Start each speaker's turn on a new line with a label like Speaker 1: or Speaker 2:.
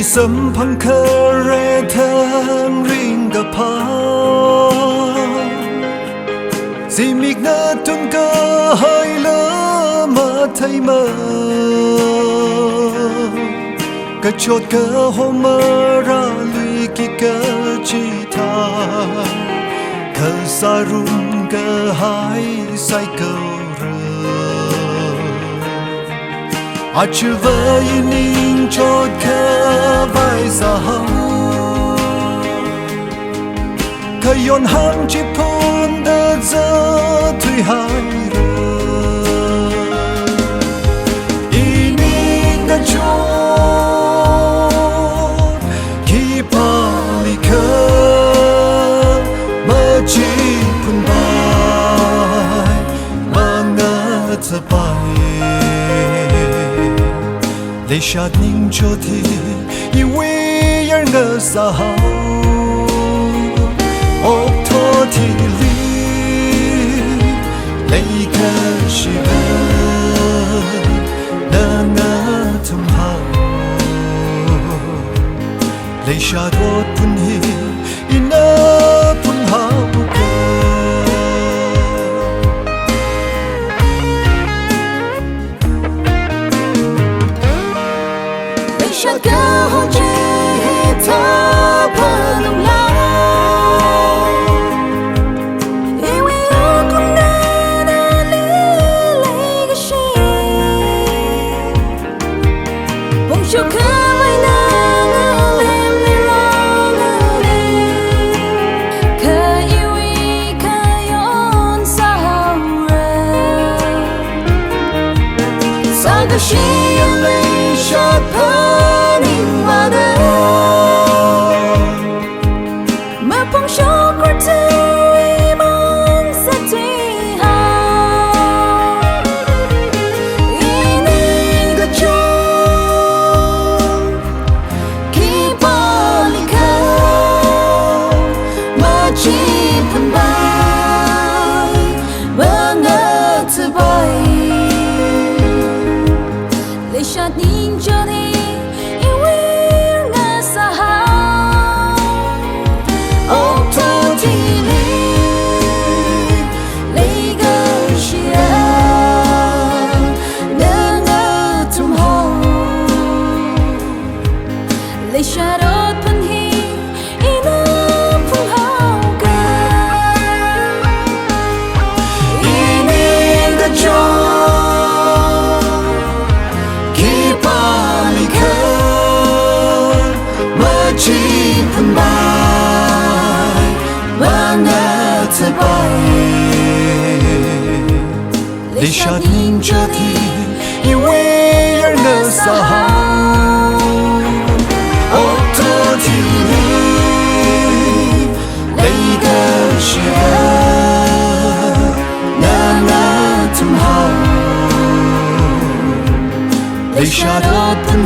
Speaker 1: samphang kharethang ringkapha zimikna tunkahaila matheima Kachot kaho maraluiki kachithai sarum kahai saikora ajava Ining ningchotkhavai sahao Khayon hangchiphun zathuihaira Ining Kachot khipalikha machiphunpai mangathapai Leishat ningchot Iwui yarngasahao Okthot Leishat Otphun Leishat kaho cheta palung lao Iwui okunda na lilay gashi Bongshou khamai na ngalim nirong ali Ka Iwui Khayon sahao Sagashi Leishat Meiphung mang zathuihaira Ining Kachot khipalikha machiphunpai mangathapai Leishat ningchot Leishat Otphun Ining Kachot khipalikha machiphunpai mangathapai Leishat ningchot Iwui yarngasahao Okthot Leishat Otphun